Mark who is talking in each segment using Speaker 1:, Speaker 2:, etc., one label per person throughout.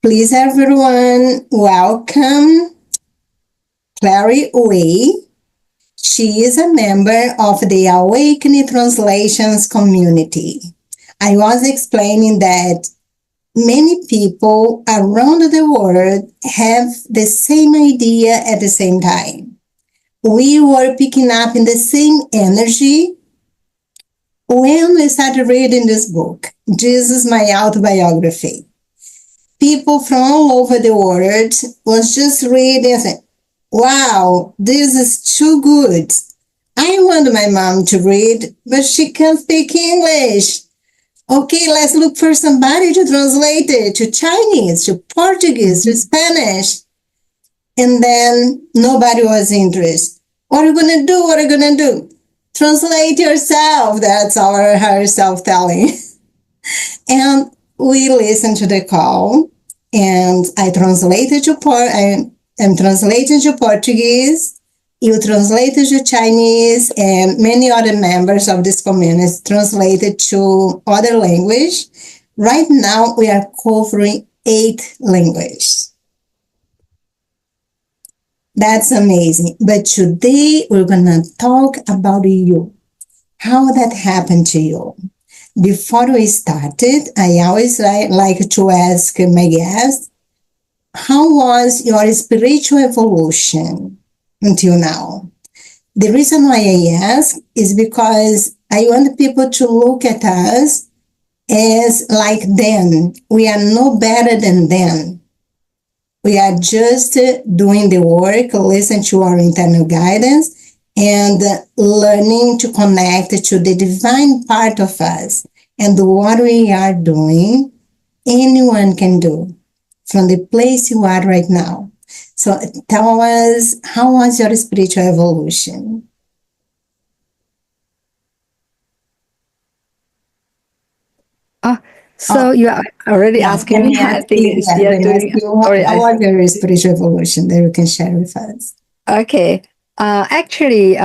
Speaker 1: Please, everyone, welcome Clare Wei. She is a member of the Awakening Translations community. I was explaining that many people around the world have the same idea at the same time. We were picking up in the same energy when we started reading this book, Jesus, my Autobiography. People from all over the world was just reading and saying, wow, this is too good. I want my mom to read, but she can't speak English. Okay, let's look for somebody to translate it to Chinese, to Portuguese, to Spanish. And then nobody was interested. What are you going to do? What are you going to do? Translate yourself. That's her self-telling. And we listened to the call, and I translated I'm translating to Portuguese, you translated to Chinese, and many other members of this community translated to other language. Right now, we are covering 8 languages. That's amazing. But today, we're going to talk about you, how that happened to you. Before we started, I always like to ask my guests, how was your spiritual evolution until now? The reason why I ask is because I want people to look at us as like them. We are no better than them. We are just doing the work, listen to our internal guidance, and learning to connect to the divine part of us. And what we are doing, anyone can do from the place you are right now. So tell us, how was your spiritual evolution?
Speaker 2: You are already asking me. I think
Speaker 1: how was your spiritual evolution that you can share with us?
Speaker 2: Okay. Actually,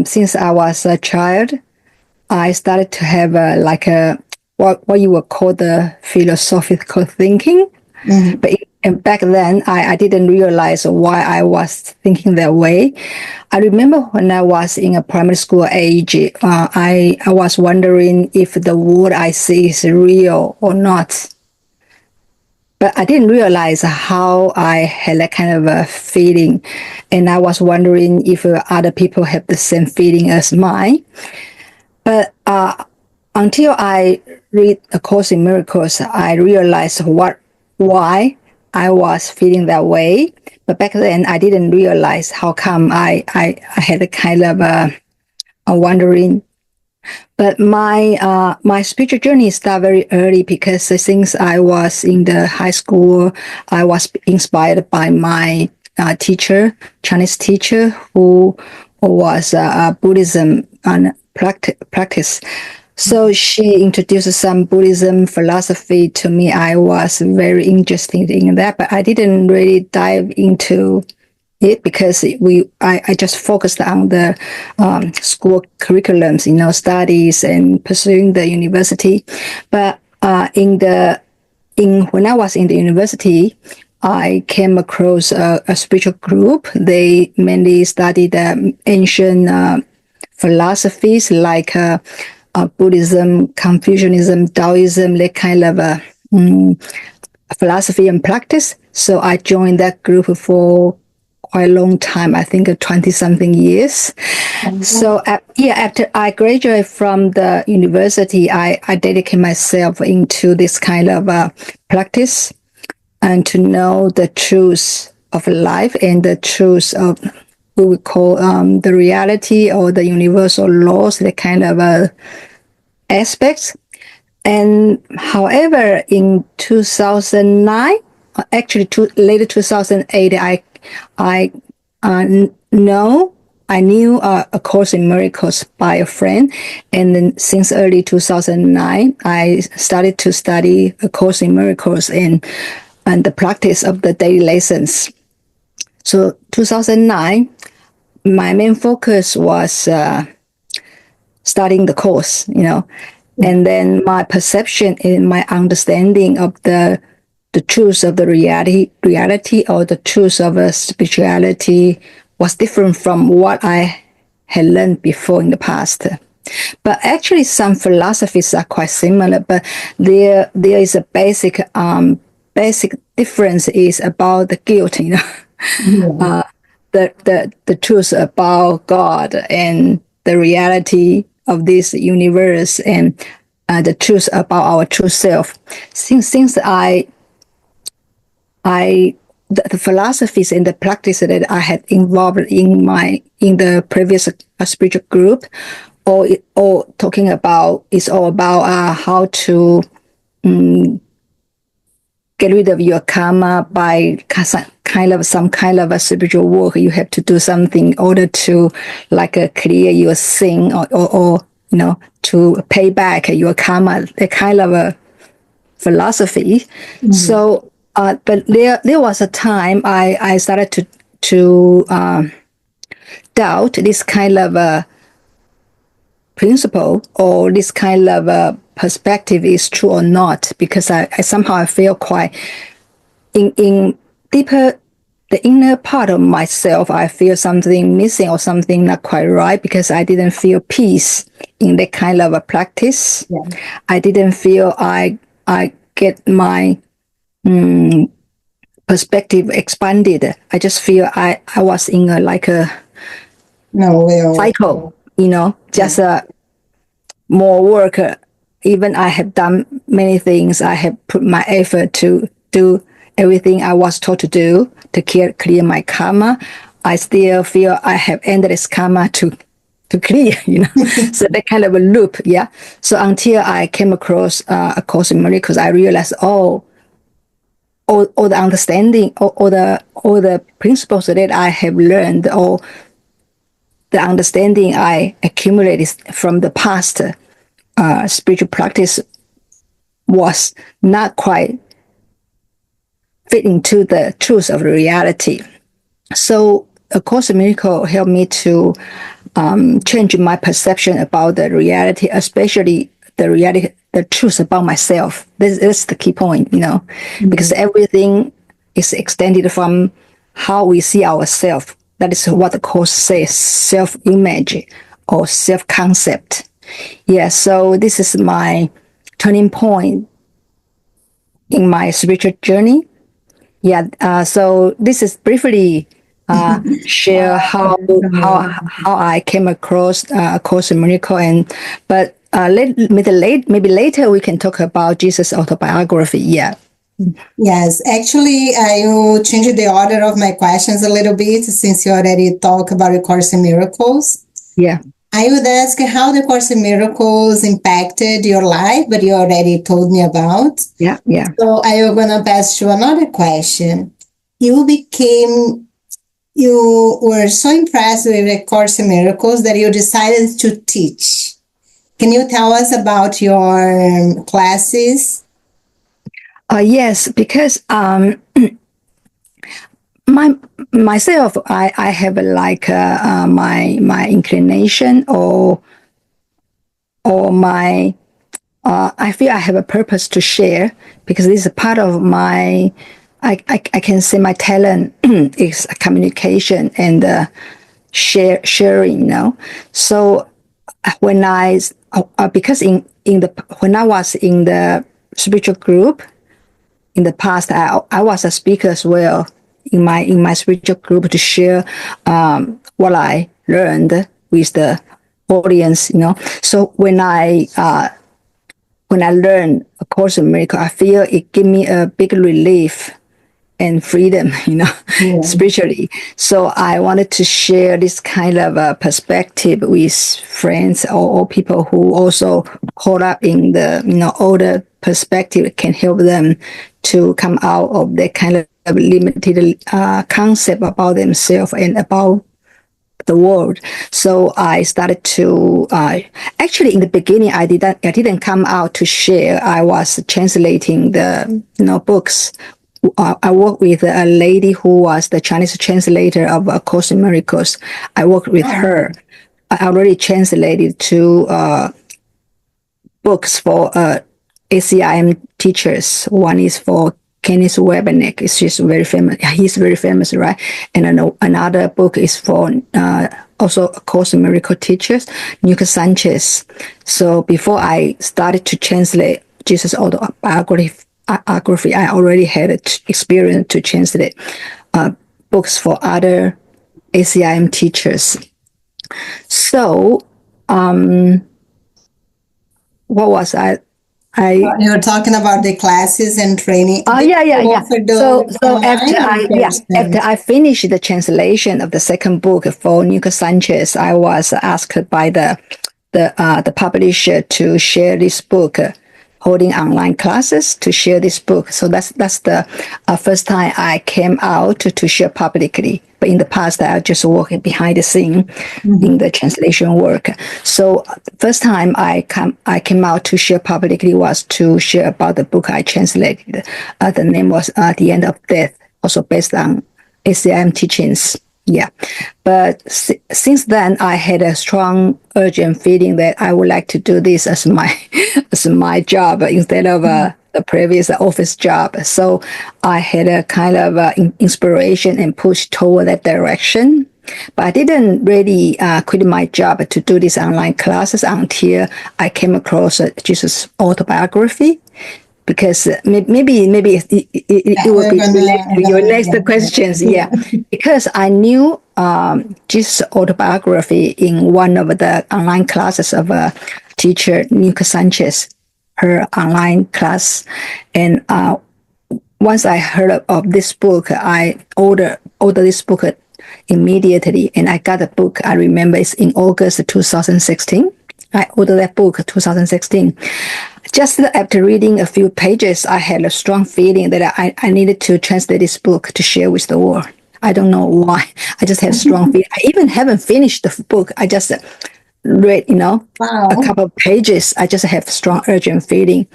Speaker 2: since I was a child, I started to have what you would call the philosophical thinking. Mm-hmm. But back then, I didn't realize why I was thinking that way. I remember when I was in a primary school age, I was wondering if the world I see is real or not. But I didn't realize how I had that kind of a feeling. And I was wondering if other people have the same feeling as mine. But until I read A Course in Miracles, I realized why I was feeling that way. But back then, I didn't realize how come I had a kind of a wondering. But my spiritual journey started very early because since I was in the high school, I was inspired by my teacher, Chinese teacher, who was Buddhism practice. So she introduced some Buddhism philosophy to me. I was very interested in that, but I didn't really dive into it because I just focused on the school curriculums, studies and pursuing the university. But when I was in the university, I came across a spiritual group. They mainly studied ancient philosophies like Buddhism, Confucianism, Taoism, that kind of philosophy and practice. So I joined that group for quite a long time, I think 20-something years. Mm-hmm. So after I graduated from the university, I dedicated myself into this kind of practice and to know the truth of life and the truth of what we call the reality or the universal laws, the kind of aspects. And however, in 2009, actually later 2008, I knew A Course in Miracles by a friend, and then since early 2009, I started to study A Course in Miracles and the practice of the daily lessons. So 2009, my main focus was studying the course, and then my perception and my understanding of the the truth of the reality or the truth of spirituality was different from what I had learned before in the past. But actually, some philosophies are quite similar. But there is a basic difference is about the guilt. The truth about God and the reality of this universe and the truth about our true self. Since the philosophies and the practice that I had involved in the previous spiritual group, all talking about is all about how to get rid of your karma by some kind of a spiritual work. You have to do something in order to clear your sin or to pay back your karma. A kind of a philosophy. So, but there was a time I started to doubt this kind of a principle or this kind of a perspective is true or not, because I somehow feel quite in deeper, the inner part of myself, I feel something missing or something not quite right, because I didn't feel peace in that kind of a practice. Yeah. I didn't feel I get my perspective expanded. I just feel I was in a cycle, just more work. Even I have done many things. I have put my effort to do everything I was taught to do to clear my karma. I still feel I have endless karma to clear, So that kind of a loop, yeah. So until I came across A Course in Miracles, I realized, all the understanding, all the principles that I have learned, or the understanding I accumulated from the past spiritual practice was not quite fitting to the truth of the reality. So A Course in Miracles helped me to change my perception about the reality, especially the truth about myself. This is the key point, because everything is extended from how we see ourselves. That is what the Course says, self-image or self-concept. Yeah, so this is my turning point in my spiritual journey. Yeah, so this is briefly share how I came across A Course in Miracles, but maybe later we can talk about Jesus' autobiography. Yeah.
Speaker 1: Yes, actually, I will change the order of my questions a little bit since you already talked about A Course in Miracles.
Speaker 2: Yeah.
Speaker 1: I would ask how The Course in Miracles impacted your life, but you already told me about.
Speaker 2: Yeah.
Speaker 1: So I am going to pass to another question. You were so impressed with A Course in Miracles that you decided to teach. Can you tell us about your classes?
Speaker 2: Yes, because myself, I have my inclination or my I feel I have a purpose to share, because this is a part of my I can say my talent is communication and sharing. So when because when I was in the spiritual group in the past, I was a speaker as well in my spiritual group to share what I learned with the audience. So when I learned A Course in Miracles, I feel it gave me a big relief and freedom, spiritually. So I wanted to share this kind of a perspective with friends or people who also caught up in the, older perspective, can help them to come out of that kind of limited concept about themselves and about the world. So I started to actually in the beginning I didn't come out to share. I was translating the books. I worked with a lady who was the Chinese translator of A Course in Miracles. I worked with her. I already translated two books for ACIM teachers. One is for Kenneth Webenick. It's just very famous. He's very famous, right? And another book is for also A Course in Miracle Teachers, Nuka Sanchez. So before I started to translate Jesus' autobiography, I already had experience to translate books for other ACIM teachers. So, what was I?
Speaker 1: You were talking about the classes and training.
Speaker 2: Oh, yeah. So
Speaker 1: after
Speaker 2: after I finished the translation of the second book for Nuka Sanchez, I was asked by the publisher to share this book, holding online classes to share this book. So that's the first time I came out to share publicly. But in the past, I just worked behind the scene in the translation work. So first time I came out to share publicly was to share about the book I translated. The name was The End of Death, also based on ACIM teachings. Yeah, but since then I had a strong urgent feeling that I would like to do this as my job instead of the previous office job. So I had a kind of inspiration and push toward that direction. But I didn't really quit my job to do these online classes until I came across Jesus' autobiography. Because maybe it will be related to your next questions. Yeah, because I knew Jesus' autobiography in one of the online classes of a teacher, Nuka Sanchez, her online class. And once I heard of this book, I ordered this book immediately, and I got the book. I remember it's in August 2016. I ordered that book 2016. Just after reading a few pages, I had a strong feeling that I needed to translate this book to share with the world. I don't know why. I just had a strong feeling. I even haven't finished the book. I just read, a couple of pages. I just have a strong urgent feeling.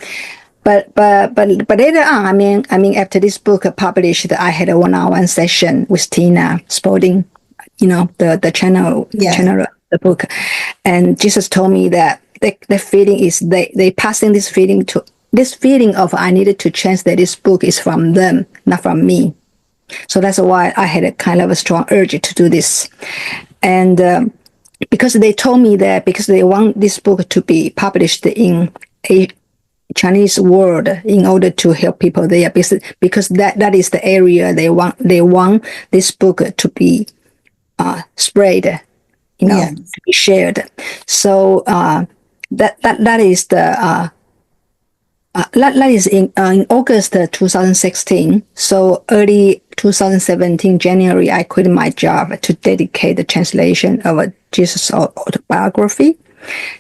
Speaker 2: But later on, I mean, after this book published, I had a one-on-one session with Tina Spalding, the channel, the book, and Jesus told me that the feeling is they passing this feeling of I needed to translate this book is from them, not from me. So that's why I had a kind of a strong urge to do this, and because they told me that because they want this book to be published in a Chinese word in order to help people there, because that is the area they want this book to be spread, to be shared. So that is the that is in August 2016. So early 2017 January, I quit my job to dedicate the translation of Jesus' autobiography.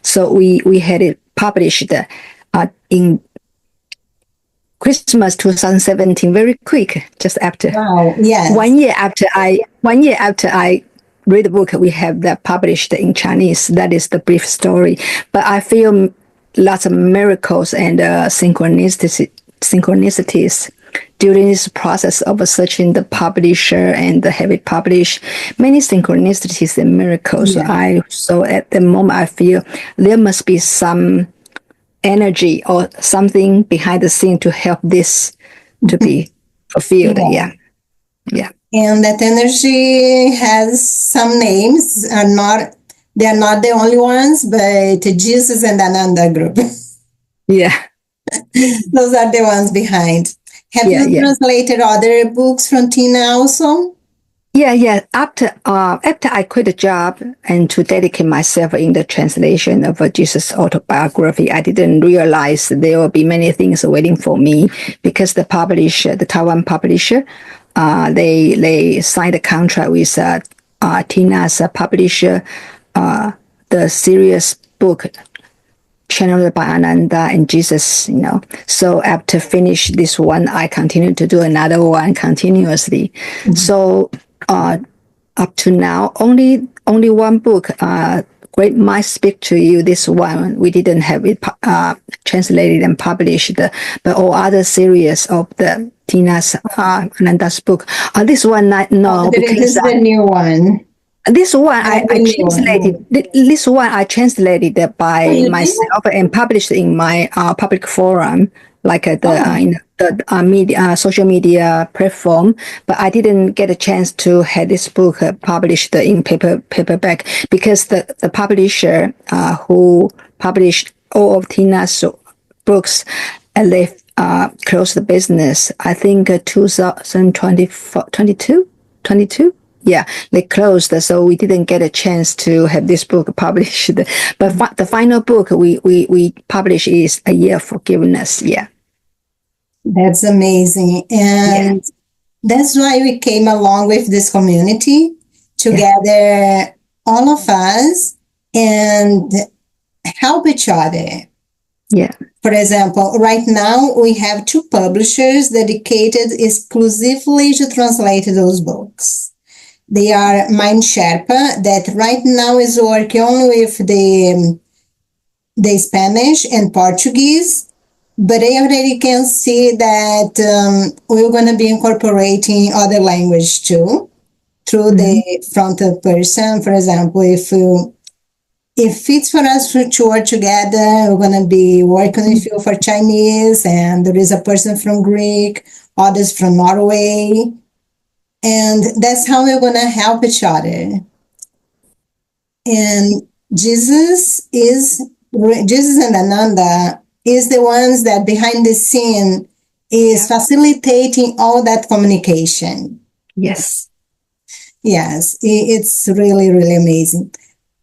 Speaker 2: So we had it published in Christmas 2017, very quick, just after.
Speaker 1: Wow, yes.
Speaker 2: 1 year after I read the book, we have that published in Chinese. That is the brief story. But I feel lots of miracles and synchronicities during this process of searching the publisher and have it published. Many synchronicities and miracles. Yeah. So at the moment, I feel there must be some energy or something behind the scene to help this to be fulfilled. Yeah.
Speaker 1: And that energy has some names. They are not the only ones, but Jesus and Ananda group.
Speaker 2: Yeah.
Speaker 1: Those are the ones behind. Have you translated other books from Tina also?
Speaker 2: Yeah. After I quit the job and to dedicate myself in the translation of Jesus' autobiography, I didn't realize there will be many things waiting for me, because the Taiwan publisher, they signed a contract with Tina's publisher, the serious book channeled by Ananda and Jesus, So after finish this one, I continue to do another one continuously. Mm-hmm. So up to now, only one book, Great Minds Speak to You. This one we didn't have it translated and published, but all other series of the Tina's Ananda's book. This one, no,
Speaker 1: because this is the new one.
Speaker 2: This one I translated. This one I translated by myself and published in my public forum like social media platform, but I didn't get a chance to have this book published in paperback because the publisher who published all of Tina's books, they closed the business. I think 2022. Yeah, they closed, so we didn't get a chance to have this book published. But the final book we published is A Year of Forgiveness. Yeah.
Speaker 1: That's amazing. And that's why we came along with this community to gather all of us and help each other.
Speaker 2: Yeah.
Speaker 1: For example, right now we have 2 publishers dedicated exclusively to translate those books. They are Mind Sherpa, that right now is working only with the Spanish and Portuguese, but I already can see that we're going to be incorporating other language too, through the front person. For example, if it's for us to work together, we're going to be working with you for Chinese, and there is a person from Greek, others from Norway. And that's how we're going to help each other. And Jesus and Ananda is the ones that behind the scene is facilitating all that communication.
Speaker 2: Yes.
Speaker 1: Yes, it's really, really amazing.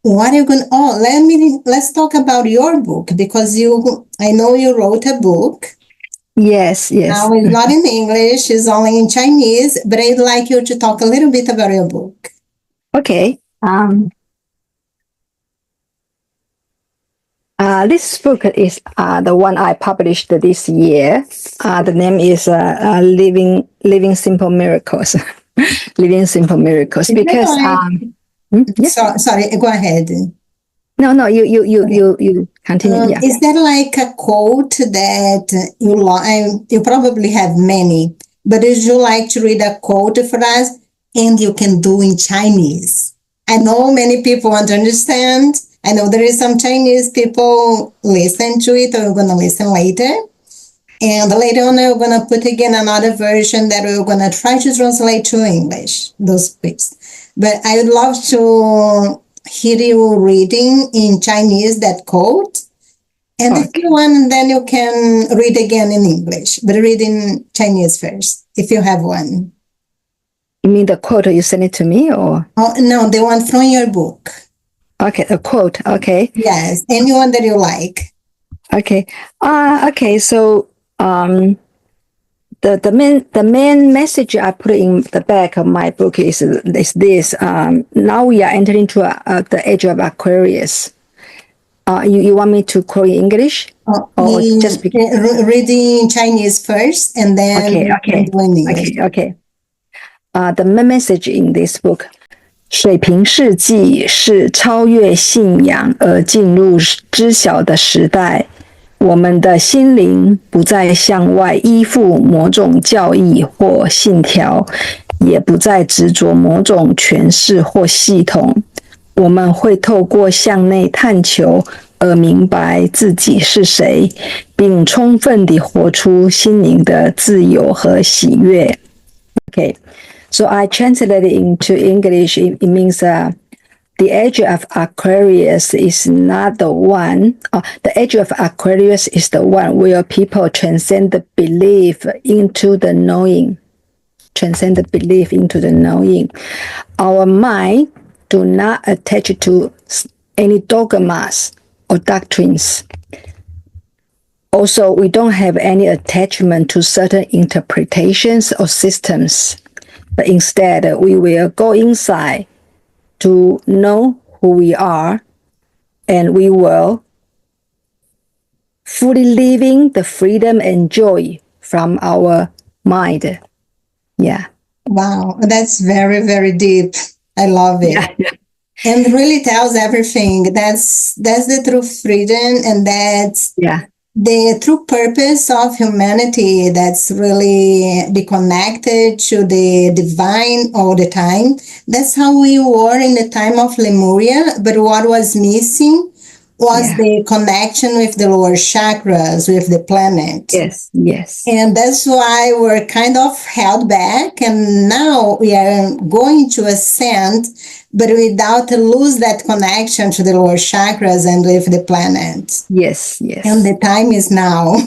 Speaker 1: What are you going to, let's talk about your book, because I know you wrote a book.
Speaker 2: Yes.
Speaker 1: Now it's not in English, it's only in Chinese, but I'd like you to talk a little bit about your book.
Speaker 2: Okay. This book is the one I published this year. The name is Living Simple Miracles. Living Simple Miracles. Because
Speaker 1: sorry, go ahead.
Speaker 2: No, you continue. Yeah.
Speaker 1: Is there like a quote that you like? You probably have many, but would you like to read a quote for us? And you can do in Chinese. I know many people want to understand. I know there is some Chinese people listen to it, or we're going to listen later. And later on, we're going to put again another version that we're going to try to translate to English, those bits. But I would love to hear you reading in Chinese that quote. And if you want, then you can read again in English, but read in Chinese first, if you have one.
Speaker 2: You mean the quote you sent it to me, or?
Speaker 1: Oh, no, the one from your book.
Speaker 2: Okay, the quote. Okay.
Speaker 1: Yes, anyone that you like.
Speaker 2: Okay. Okay. So, the main message I put in the back of my book is this. Now we are entering into the age of Aquarius. You want me to quote in English?
Speaker 1: Or just reading Chinese first, and then
Speaker 2: Okay. The main message in this book. 水平世纪是超越信仰而进入知晓的时代。我们的心灵不再向外依附某种教义或信条，也不再执着某种诠释或系统。我们会透过向内探求而明白自己是谁，并充分地活出心灵的自由和喜悦。Okay. So I translated it into English. It means the age of Aquarius is not the one. The age of Aquarius is the one where people transcend the belief into the knowing. Transcend the belief into the knowing. Our mind do not attach to any dogmas or doctrines. Also, we don't have any attachment to certain interpretations or systems. But instead, we will go inside to know who we are, and we will fully living the freedom and joy from our mind. Yeah.
Speaker 1: Wow, that's very, very deep. I love it.
Speaker 2: Yeah.
Speaker 1: And really tells everything. That's the true freedom, and that's the true purpose of humanity. That's really be connected to the divine all the time. That's how we were in the time of Lemuria, but what was missing was the connection with the lower chakras, with the planet.
Speaker 2: Yes, yes.
Speaker 1: And that's why we're kind of held back. And now we are going to ascend, but without lose that connection to the lower chakras and with the planet.
Speaker 2: Yes, yes.
Speaker 1: And the time is now.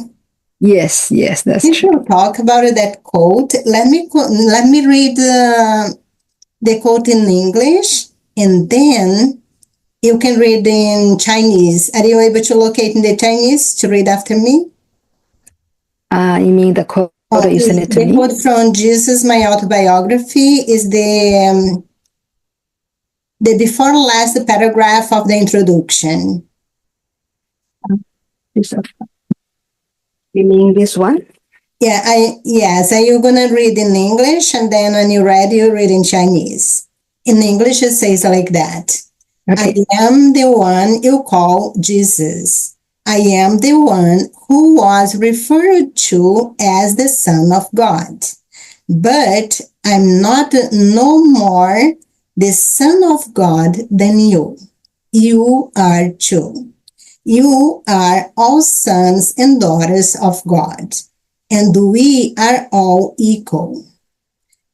Speaker 2: Yes, yes, that's
Speaker 1: If
Speaker 2: true.
Speaker 1: you talk about that quote, let me read the quote in English, and then you can read in Chinese. Are you able to locate in the Chinese to read after me?
Speaker 2: You mean the quote you sent it to
Speaker 1: The
Speaker 2: me?
Speaker 1: quote from Jesus, my autobiography, is the before last paragraph of the introduction.
Speaker 2: You mean this one?
Speaker 1: Yes, you're gonna read in English, and then when you're ready, you read in Chinese. In English, it says like that.
Speaker 2: Okay.
Speaker 1: I am the one you call Jesus. I am the one who was referred to as the Son of God. But I'm not no more the Son of God than you. You are too. You are all sons and daughters of God, and we are all equal.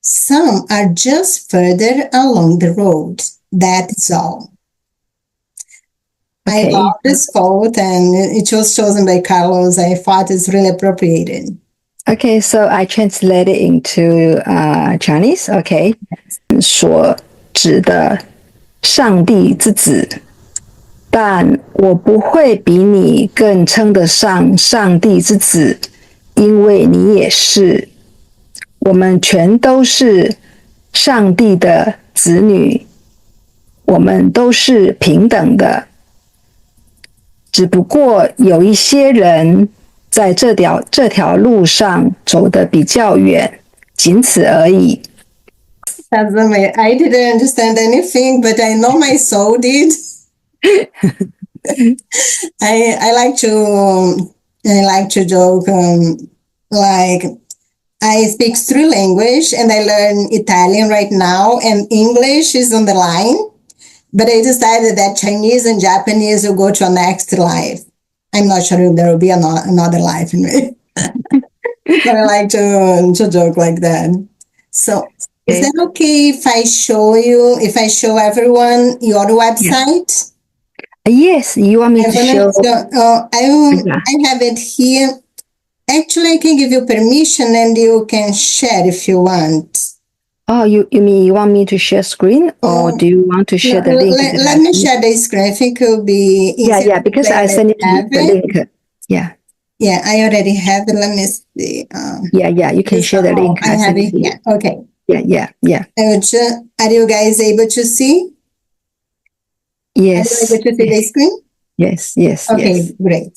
Speaker 1: Some are just further along the road. That is all.
Speaker 2: Okay.
Speaker 1: I love this quote, and it was chosen by Carlos. I thought it's really appropriated.
Speaker 2: Okay, so I translate it into Chinese. Okay. 所指的上帝之子，但我不会比你更称得上上帝之子，因为你也是。我们全都是上帝的子女，我们都是平等的。只不过有一些人在这条路上走得比较远，仅此而已。
Speaker 1: That's amazing. I didn't understand anything, but I know my soul did. I like to joke like I speak 3 languages and I learn Italian right now, and English is on the line. But I decided that Chinese and Japanese will go to a next life. I'm not sure if there will be another life in me. But I like to joke like that. So is that okay if I show everyone your website?
Speaker 2: Yes, you want me to show?
Speaker 1: I have it here. Actually, I can give you permission and you can share if you want.
Speaker 2: Oh, you mean you want me to share screen, or do you want to share the link?
Speaker 1: Let me share the screen. I think it will be easier.
Speaker 2: Yeah, because I sent it to you, the link. Yeah.
Speaker 1: Yeah, I already have it. Let me see.
Speaker 2: Yeah, you can share the link.
Speaker 1: I have it here. Okay.
Speaker 2: Yeah.
Speaker 1: Are you guys able to see?
Speaker 2: Yes.
Speaker 1: Are you able to see the screen?
Speaker 2: Yes.
Speaker 1: Okay, great.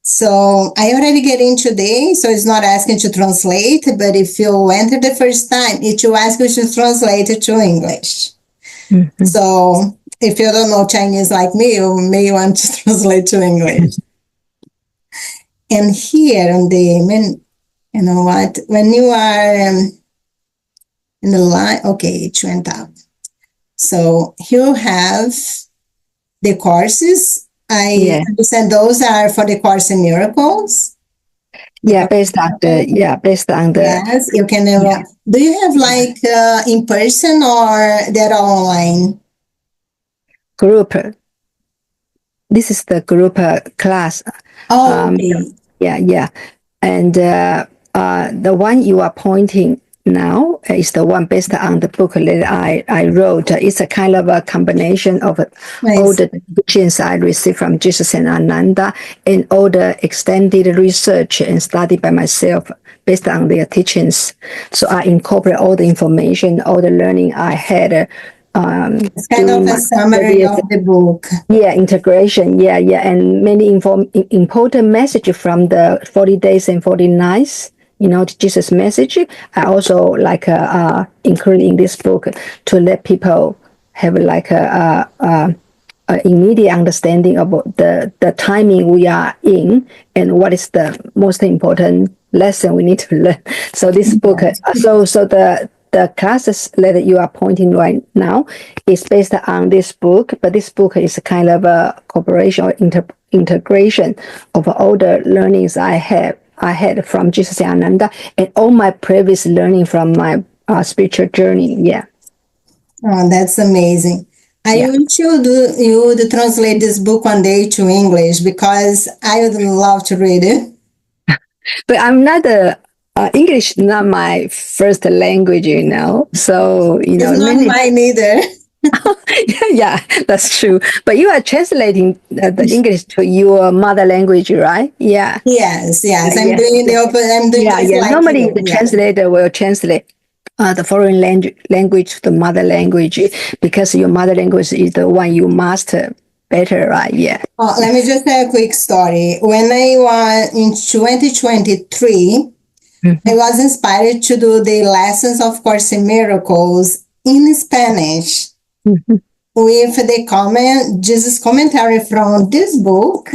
Speaker 1: So I already get in today, so it's not asking to translate, but if you enter the first time, it will ask you to translate it to English. Mm-hmm. So if you don't know Chinese like me, you may want to translate to English. And here on the, you know what, when you are in the line, okay, it went up. So you have the courses. I understand those are for the Course in Miracles.
Speaker 2: Based on the.
Speaker 1: Yes, you can enroll. Do you have like in person or they're online?
Speaker 2: Group. This is the group class.
Speaker 1: Oh, okay.
Speaker 2: Yeah. And the one you are pointing now is the one based on the book that I wrote. It's a kind of a combination of all the teachings I received from Jesus and Ananda and all the extended research and study by myself based on their teachings. So I incorporate all the information, all the learning I had.
Speaker 1: It's kind of a summary of the book.
Speaker 2: Yeah, integration. Yeah, and many important message from the 40 days and 40 nights. Jesus' message. I also like include in this book to let people have like a immediate understanding about the timing we are in and what is the most important lesson we need to learn. So this book, so the classes that you are pointing right now is based on this book, but this book is kind of a cooperation or integration of all the learnings I had from Jesus and Ananda and all my previous learning from my spiritual journey. Yeah.
Speaker 1: Oh, that's amazing. I want you to translate this book one day to English because I would love to read it.
Speaker 2: But I'm not English, not my first language, So,
Speaker 1: It's not
Speaker 2: many.
Speaker 1: mine either.
Speaker 2: Yeah, that's true. But you are translating the English to your mother language, right? Yeah.
Speaker 1: Yes, yes. I'm
Speaker 2: Yes.
Speaker 1: doing the opposite. I'm doing
Speaker 2: Yeah,
Speaker 1: just
Speaker 2: yeah.
Speaker 1: like
Speaker 2: Normally,
Speaker 1: you.
Speaker 2: the
Speaker 1: Yeah.
Speaker 2: translator will translate the foreign language to the mother language because your mother language is the one you master better, right? Yeah.
Speaker 1: Oh, let me just tell a quick story. When I was in 2023, I was inspired to do the lessons of Course in Miracles in Spanish with the Jesus commentary from this book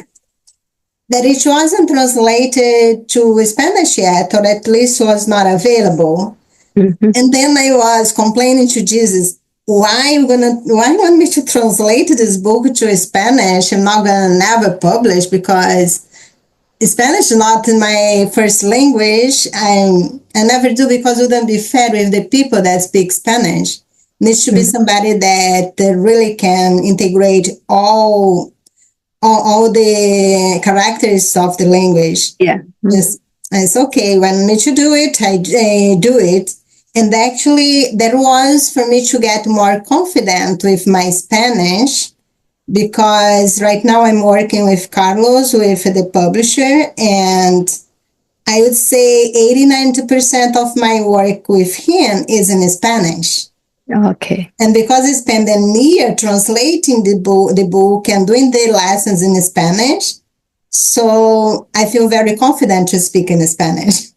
Speaker 1: that it wasn't translated to Spanish yet, or at least was not available. And then I was complaining to Jesus, why you want me to translate this book to Spanish? I'm not gonna never publish because Spanish is not my first language. I never do because it wouldn't be fair with the people that speak Spanish. Needs to be somebody that really can integrate all the characters of the language.
Speaker 2: Yeah.
Speaker 1: It's okay. When me to do it, I do it. And actually, that was for me to get more confident with my Spanish because right now I'm working with Carlos, with the publisher, and I would say 80-90% of my work with him is in Spanish.
Speaker 2: Okay.
Speaker 1: And because I spent a year translating the book and doing the lessons in Spanish, so I feel very confident to speak in Spanish.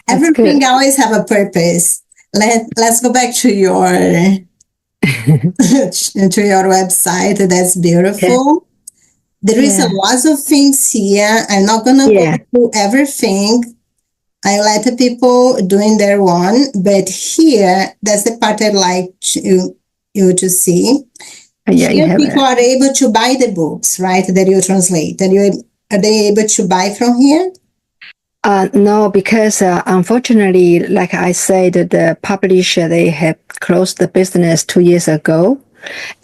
Speaker 1: Everything always have a purpose. Let's go back to your to your website. That's beautiful. There is a lot of things here. I'm not gonna go through everything. I let the people doing their one, but here, that's the part I'd like you to see. Here, people are able to buy the books, right, that you translate. Are they able to buy from here?
Speaker 2: No, because unfortunately, like I said, the publisher, they have closed the business 2 years ago.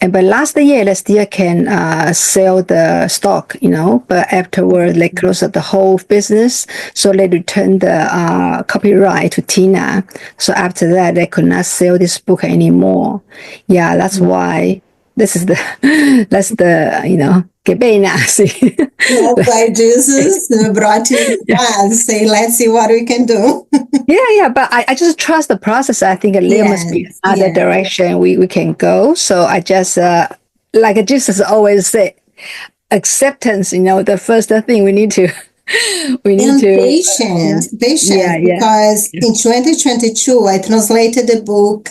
Speaker 2: But last year, they still can sell the stock, but afterward, they closed the whole business. So they returned the copyright to Tina. So after that, they could not sell this book anymore. Yeah, that's why that's the, que pena, see.
Speaker 1: That's why Jesus brought his class, say, let's see what we can do.
Speaker 2: Yeah, but I just trust the process. I think there must be other direction we can go. So I just, like Jesus always said, acceptance, the first thing we need to
Speaker 1: patience, because in 2022, I translated the book,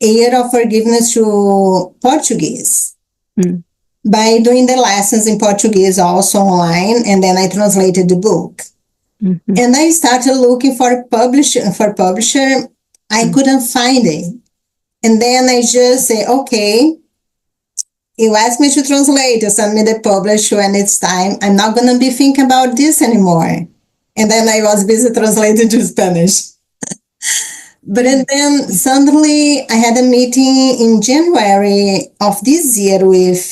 Speaker 1: A Year of Forgiveness, to Portuguese. By doing the lessons in Portuguese also online, and then I translated the book. And I started looking for publisher. I couldn't find it. And then I just say, okay, you asked me to translate, you send me the publisher when it's time. I'm not going to be thinking about this anymore. And then I was busy translating to Spanish. But then suddenly I had a meeting in January of this year with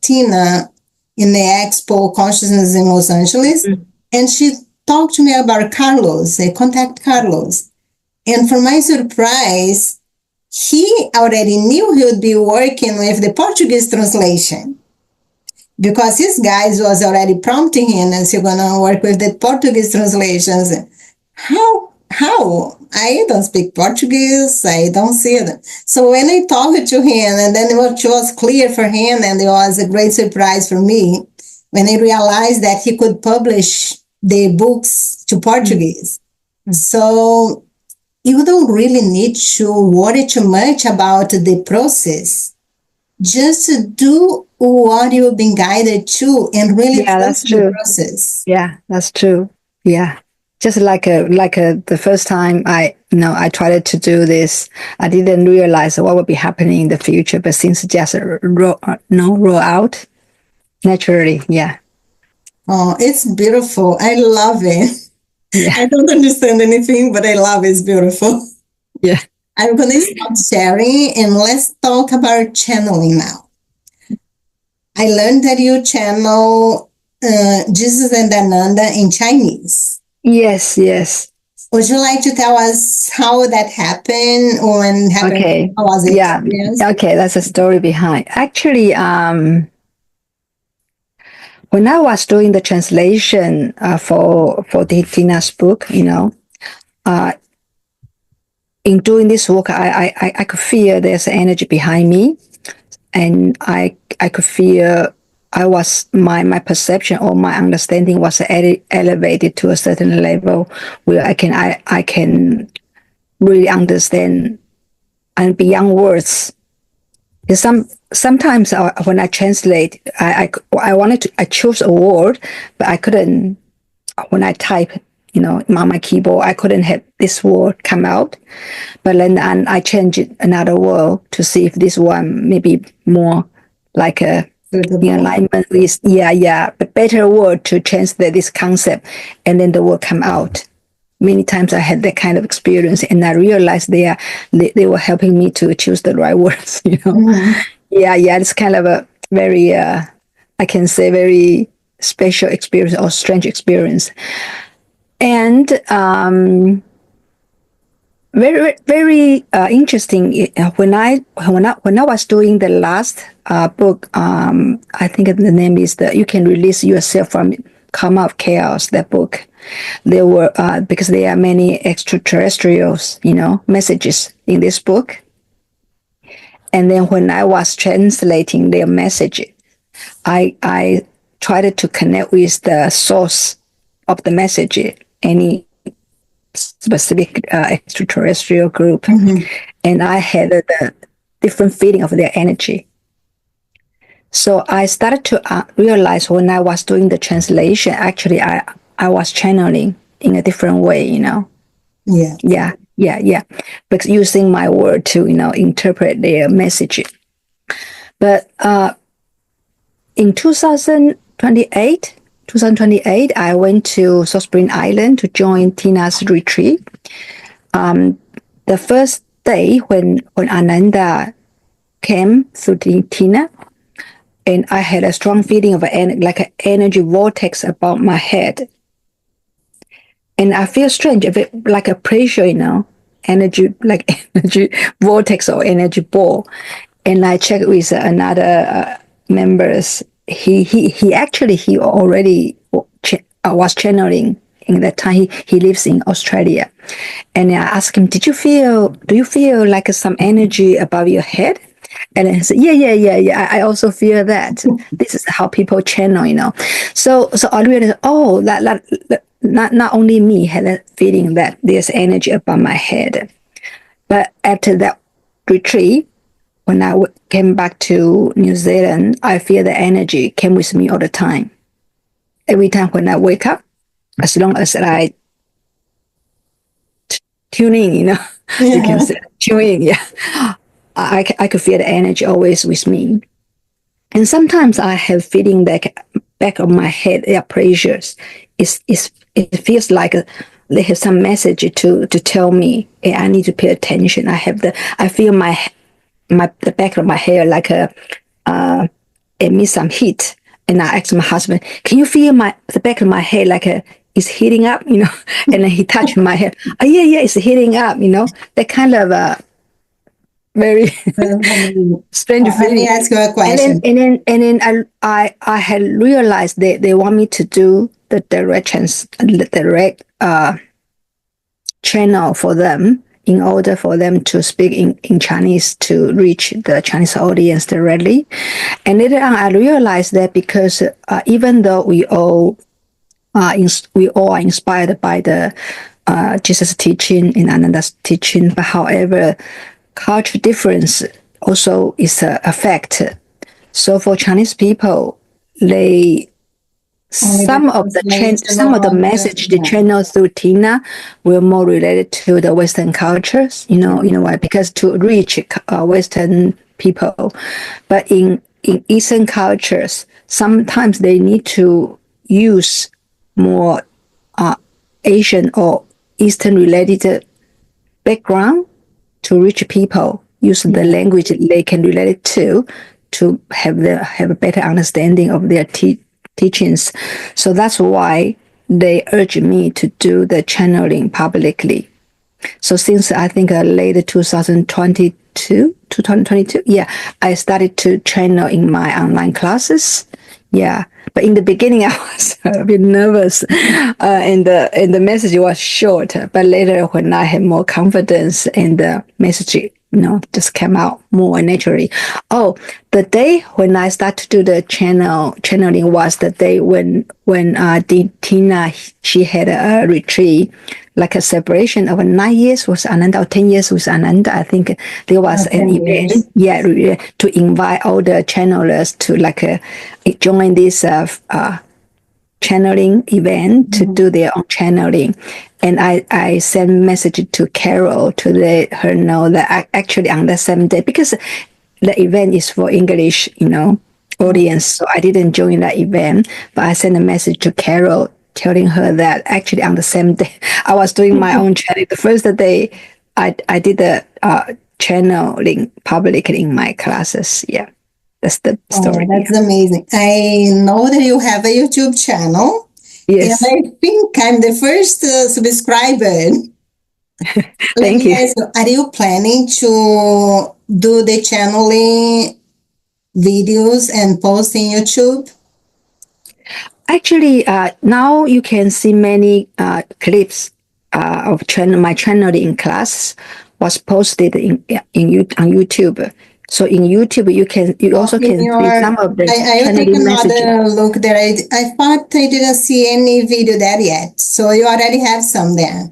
Speaker 1: Tina in the Expo Consciousness in Los Angeles. And she talked to me about Carlos. I contact Carlos. And for my surprise, he already knew he would be working with the Portuguese translation. Because his guys was already prompting him as you're going to work with the Portuguese translations. How? I don't speak Portuguese. I don't see it. So when I talked to him, and then it was clear for him, and it was a great surprise for me when I realized that he could publish the books to Portuguese. So you don't really need to worry too much about the process. Just do what you've been guided to and really trust the process.
Speaker 2: Yeah, that's true. Yeah. just like the first time I tried to do this, I didn't realize what would be happening in the future. But since it just roll out naturally, yeah,
Speaker 1: Oh, it's beautiful. I love it.
Speaker 2: yeah,
Speaker 1: I don't understand anything, but I love it. It's beautiful.
Speaker 2: yeah.
Speaker 1: I'm going to stop sharing and let's talk about channeling now. I learned that you channel Jesus and Ananda in Chinese.
Speaker 2: Yes, yes.
Speaker 1: Would you like to tell us how that happened? When happened?
Speaker 2: Okay.
Speaker 1: How was the
Speaker 2: Yeah.
Speaker 1: experience?
Speaker 2: Okay, that's a story behind. Actually, when I was doing the translation for Tina's book, in doing this work, I could feel there's energy behind me, and I could feel my perception or my understanding was elevated to a certain level where I can really understand and beyond words. Sometimes when I translate, I chose a word, but I couldn't. When I type, on my keyboard, I couldn't have this word come out. But then I change it another word to see if this one maybe more like a in alignment with but better word to translate this concept, and then the word come out. Many times I had that kind of experience, and I realized they were helping me to choose the right words.
Speaker 1: Mm-hmm.
Speaker 2: Yeah, it's kind of a very I can say very special experience or strange experience, and very very interesting. When I was doing the last book, I think the name is You Can Release Yourself from Karma of Chaos. That book, there were because there are many extraterrestrials, messages in this book. And then when I was translating their message, I tried to connect with the source of the message, any specific extraterrestrial group,
Speaker 1: Mm-hmm.
Speaker 2: and I had a different feeling of their energy. So I started to realize when I was doing the translation, actually I was channeling in a different way,
Speaker 1: Yeah.
Speaker 2: Yeah, because using my word to interpret their message. But in 2028, I went to South Spring Island to join Tina's retreat. The first day when Ananda came through Tina, and I had a strong feeling of like an energy vortex about my head. And I feel strange, a bit like a pressure, energy, like energy vortex or energy ball. And I checked with another members. He already was channeling in that time. He lives in Australia, and I asked him, do you feel like some energy above your head? And he said, yeah. I also feel that. This is how people channel. So I realized, that not only me had a feeling that there's energy above my head, but after that retreat, when I came back to New Zealand, I feel the energy came with me all the time. Every time when I wake up, as long as I tune in, you can say tune in, yeah. I could feel the energy always with me. And sometimes I have feeling that back of my head, there are pressures. It feels like they have some message to tell me, hey, I need to pay attention. I feel the back of my hair like it needs some heat. And I asked my husband, can you feel the back of my hair like it's heating up, And then he touched my hair. Oh yeah, it's heating up, That kind of very strange
Speaker 1: Let me
Speaker 2: feeling.
Speaker 1: ask you a question.
Speaker 2: And then I had realized they want me to do the direct channel for them in order for them to speak in Chinese to reach the Chinese audience directly. And later on, I realized that because even though we all are inspired by the Jesus teaching and Ananda's teaching, but however, culture difference also is a fact. So for Chinese people, they
Speaker 1: Only the translation
Speaker 2: some of the message the channel through Tina were more related to the Western cultures. You know why? Because to reach Western people, but in Eastern cultures, sometimes they need to use more Asian or Eastern related background to reach people. Use the language they can relate it to have a better understanding of their teachings. So that's why they urge me to do the channeling publicly. So since I think late 2022, yeah, I started to channel in my online classes. Yeah, but in the beginning I was a bit nervous, and the message was short. But later, when I had more confidence, and the message, just came out more naturally. Oh, the day when I started to do the channeling was the day when Tina, she had a retreat, like a celebration of 9 years with Ananda, or 10 years with Ananda. I think there was an event, to invite all the channelers to join this channeling event to do their own channeling. And I sent message to Carol to let her know that I actually on the same day, because the event is for English, audience. So I didn't join that event, but I sent a message to Carol telling her that actually on the same day I was doing my own channeling. The first day I did the channeling publicly in my classes. Yeah. That's the story.
Speaker 1: Oh, that's amazing. I know that you have a YouTube channel.
Speaker 2: Yes.
Speaker 1: And I think I'm the first subscriber.
Speaker 2: Thank you.
Speaker 1: Are you planning to do the channeling videos and post in YouTube?
Speaker 2: Actually, now you can see many clips of my channeling class was posted on YouTube. So in YouTube, you also can see some of the
Speaker 1: I'll take
Speaker 2: channeling messages.
Speaker 1: another look there. I thought I didn't see any video there yet. So you already have some there.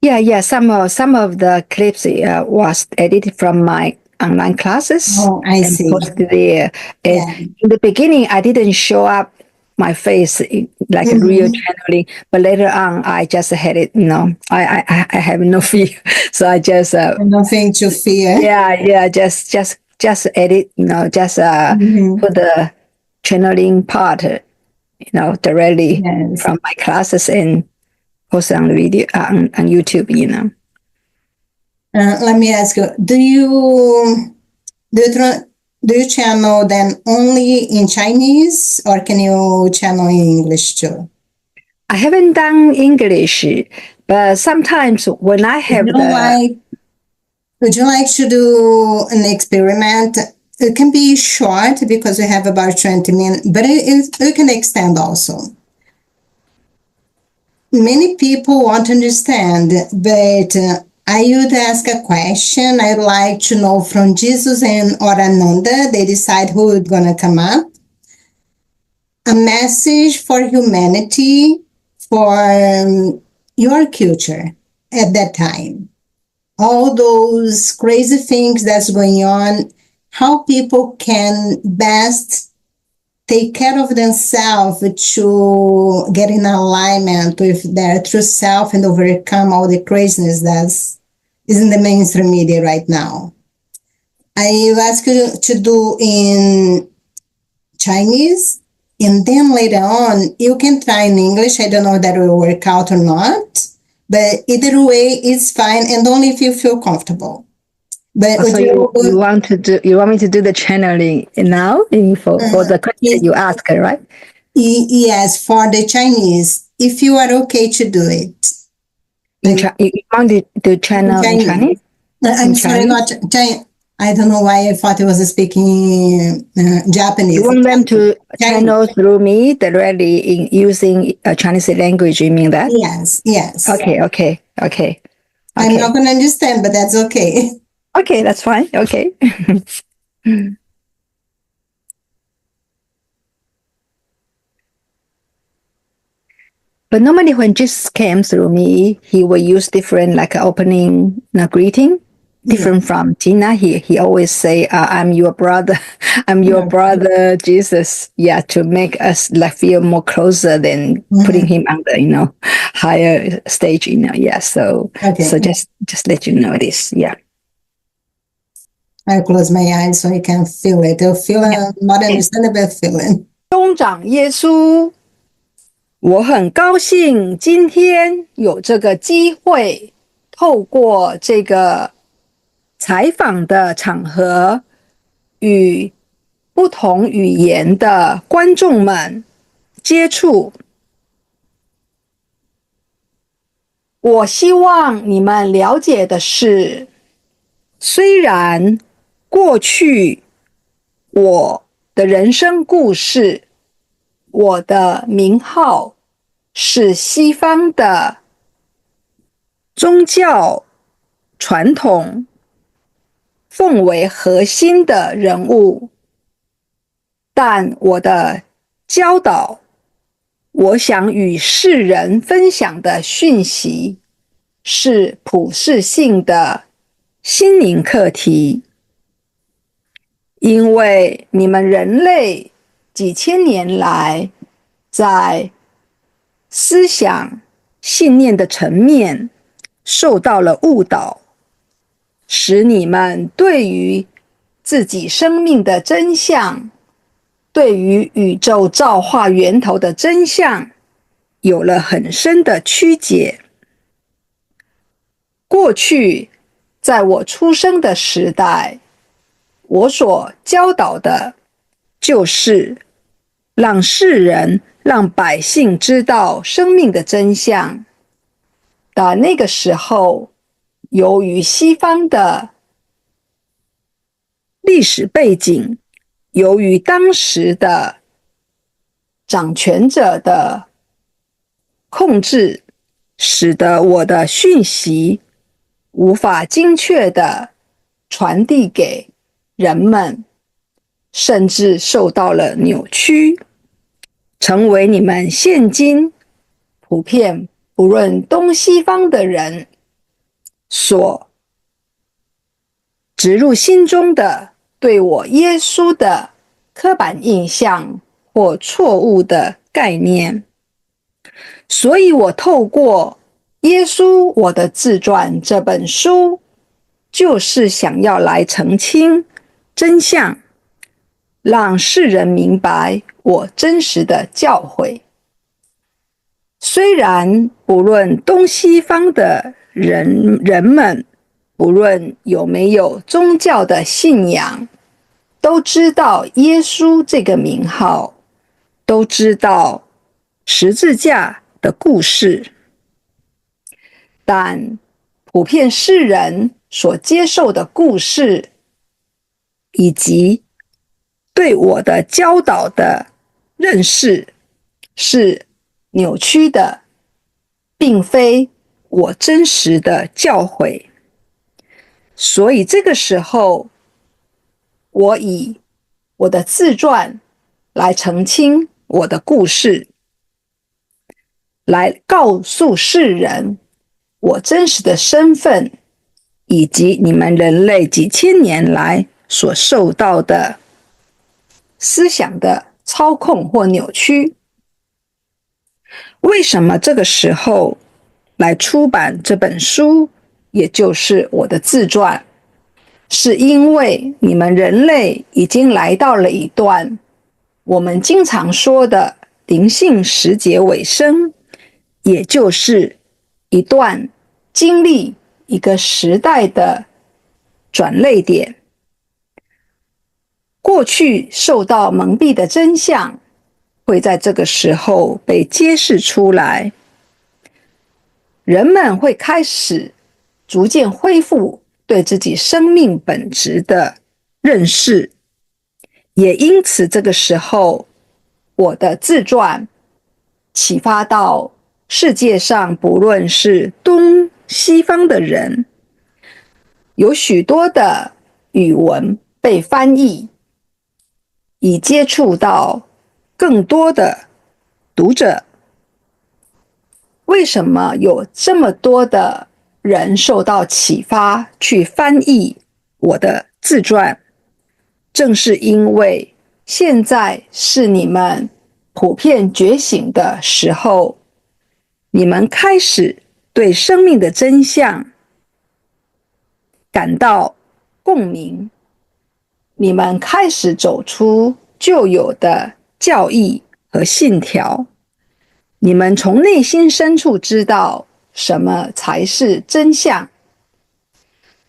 Speaker 2: Yeah. Some of the clips was edited from my online classes.
Speaker 1: Oh, I see.
Speaker 2: Posted there. And in the beginning, I didn't show up my face like a real channeling, but later on, I just had it. I have no fear, so I just
Speaker 1: nothing to fear.
Speaker 2: Yeah. Just edit. Just put the channeling part. Directly from my classes and post on the video on YouTube.
Speaker 1: Let me ask you: Do you channel then only in Chinese, or can you channel in English too?
Speaker 2: I haven't done English, but sometimes when I have
Speaker 1: would you like to do an experiment? It can be short because we have about 20 minutes, but it can extend also. Many people want to understand, but I would ask a question. I'd like to know from Jesus and Ananda. They decide who is going to come up. A message for humanity, for your culture at that time. All those crazy things that's going on, how people can best take care of themselves to get in alignment with their true self and overcome all the craziness that is in the mainstream media right now. I ask you to do in Chinese, and then later on, you can try in English. I don't know if that will work out or not. But either way, it's fine, and only if you feel comfortable. But
Speaker 2: so you want me to do the channeling now for the question you asked, right?
Speaker 1: Yes, for the Chinese, if you are okay to do it.
Speaker 2: You want to channel in Chinese?
Speaker 1: I'm sorry, not Chinese. I don't know why I thought I was speaking Japanese.
Speaker 2: You want them to channel through me directly in using a Chinese language, you mean that?
Speaker 1: Yes.
Speaker 2: Okay.
Speaker 1: I'm not going to understand, but that's okay.
Speaker 2: Okay, that's fine. Okay. But normally when Jesus came through me, he will use different opening greeting. different from Tina. He always say, "I'm your brother, I'm your brother, Jesus." Yeah, to make us like feel more closer than putting him on the higher stage. Yeah. So just let you know this. Yeah.
Speaker 1: I close my eyes so I can feel it. I feel a not understandable feeling.
Speaker 2: 中长耶稣，我很高兴今天有这个机会，透过这个采访的场合，与不同语言的观众们接触。我希望你们了解的是，虽然过去我的人生故事，我的名号是西方的宗教传统奉为核心的人物，但我的教导，我想与世人分享的讯息是普世性的心灵课题，因为你们人类几千年来在思想信念的层面受到了误导，使你们对于自己生命的真相，对于宇宙造化源头的真相有了很深的曲解。过去在我出生的时代，我所教导的就是让世人、让百姓知道生命的真相。但那个时候，由于西方的历史背景，由于当时的掌权者的控制，使得我的讯息无法精确地传递给人们，甚至受到了扭曲，成为你们现今普遍不论东西方的人所植入心中的对我耶稣的刻板印象或错误的概念。所以我透过耶稣我的自传这本书，就是想要来澄清真相，让世人明白我真实的教诲。虽然不论东西方的人们，不论有没有宗教的信仰，都知道耶稣这个名号，都知道十字架的故事，但普遍世人所接受的故事，以及对我的教导的认识是扭曲的，并非我真实的教诲。所以这个时候，我以我的自传来澄清我的故事，来告诉世人我真实的身份，以及你们人类几千年来所受到的思想的操控或扭曲。为什么这个时候来出版这本书，也就是我的自传？是因为你们人类已经来到了一段我们经常说的灵性时节尾声，也就是一段经历一个时代的转捩点。过去受到蒙蔽的真相，会在这个时候被揭示出来，人们会开始逐渐恢复对自己生命本质的认识，也因此这个时候，我的自传启发到世界上不论是东西方的人，有许多的语文被翻译，以接触到更多的读者。为什么有这么多的人受到启发去翻译我的自传，正是因为现在是你们普遍觉醒的时候，你们开始对生命的真相感到共鸣，你们开始走出旧有的教义和信条，你们从内心深处知道什么才是真相。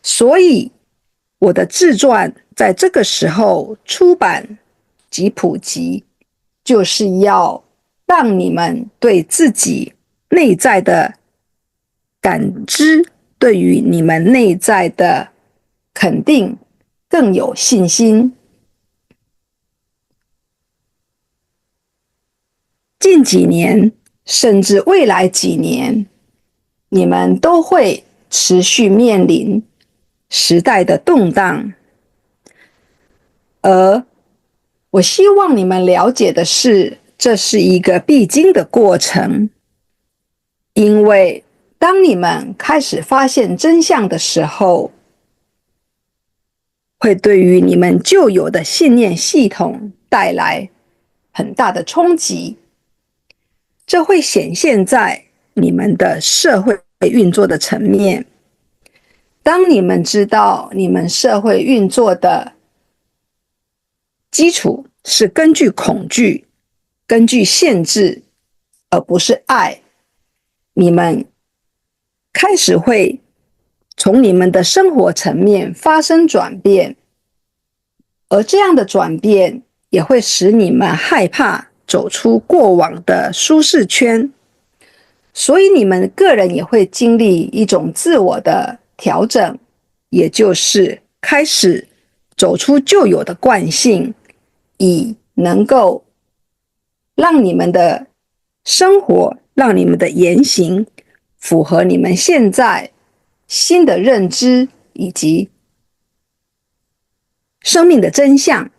Speaker 2: 所以我的自传在这个时候出版及普及，就是要让你们对自己内在的感知，对于你们内在的肯定更有信心。近几年，甚至未来几年，你们都会持续面临时代的动荡，而我希望你们了解的是，这是一个必经的过程，因为当你们开始发现真相的时候，会对于你们旧有的信念系统带来很大的冲击，这会显现在你们的社会运作的层面。当你们知道你们社会运作的基础是根据恐惧、根据限制，而不是爱，你们开始会从你们的生活层面发生转变，而这样的转变也会使你们害怕走出过往的舒适圈，所以你们个人也会经历一种自我的调整，也就是开始走出旧有的惯性，以能够让你们的生活、让你们的言行符合你们现在新的认知以及生命的真相。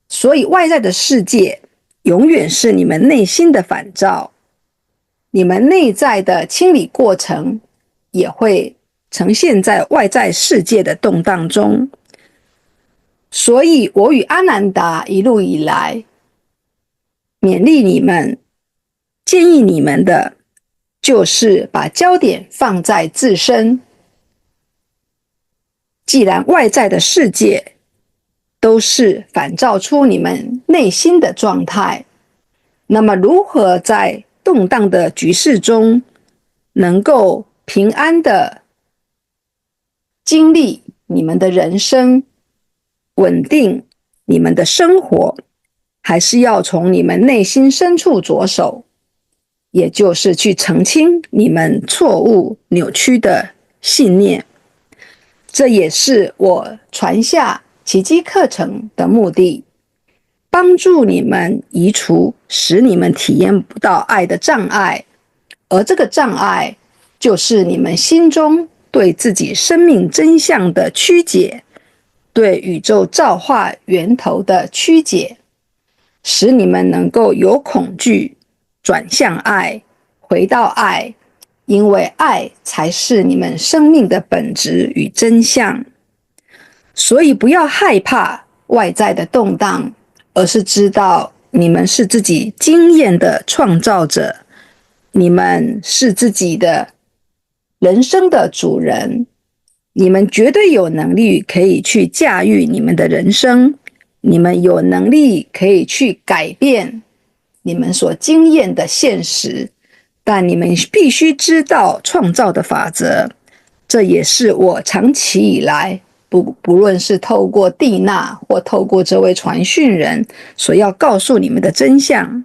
Speaker 2: 所以外在的世界永远是你们内心的反照，你们内在的清理过程也会呈现在外在世界的动荡中。所以我与阿南达一路以来勉励你们，建议你们的就是把焦点放在自身。既然外在的世界都是反照出你们内心的状态，那么如何在动荡的局势中能够平安的经历你们的人生，稳定你们的生活，还是要从你们内心深处着手，也就是去澄清你们错误扭曲的信念。这也是我传下奇迹课程的目的，帮助你们移除使你们体验不到爱的障碍，而这个障碍就是你们心中对自己生命真相的曲解，对宇宙造化源头的曲解，使你们能够由恐惧转向爱，回到爱，因为爱才是你们生命的本质与真相。所以不要害怕外在的动荡，而是知道你们是自己经验的创造者，你们是自己的人生的主人，你们绝对有能力可以去驾驭你们的人生，你们有能力可以去改变你们所经验的现实，但你们必须知道创造的法则。这也是我长期以来不论是透过蒂娜或透过这位传讯人所要告诉你们的真相。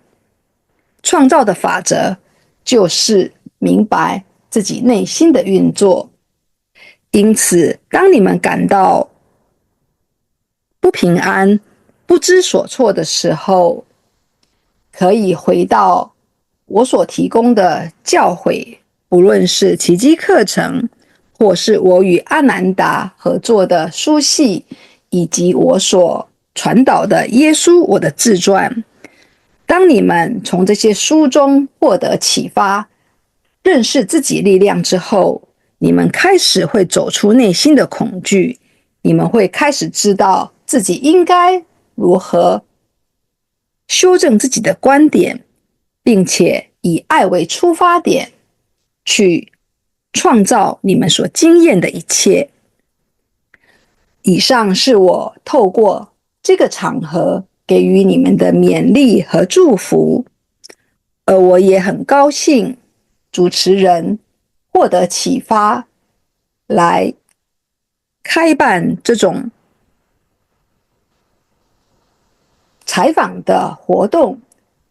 Speaker 2: 创造的法则就是明白自己内心的运作。因此当你们感到不平安、不知所措的时候，可以回到我所提供的教诲，不论是奇迹课程，或是我与阿南达合作的书系，以及我所传导的耶稣我的自传。当你们从这些书中获得启发，认识自己力量之后，你们开始会走出内心的恐惧，你们会开始知道自己应该如何修正自己的观点，并且以爱为出发点，去创造你们所经验的一切。以上是我透过这个场合给予你们的勉励和祝福，而我也很高兴主持人获得启发，来开办这种采访的活动，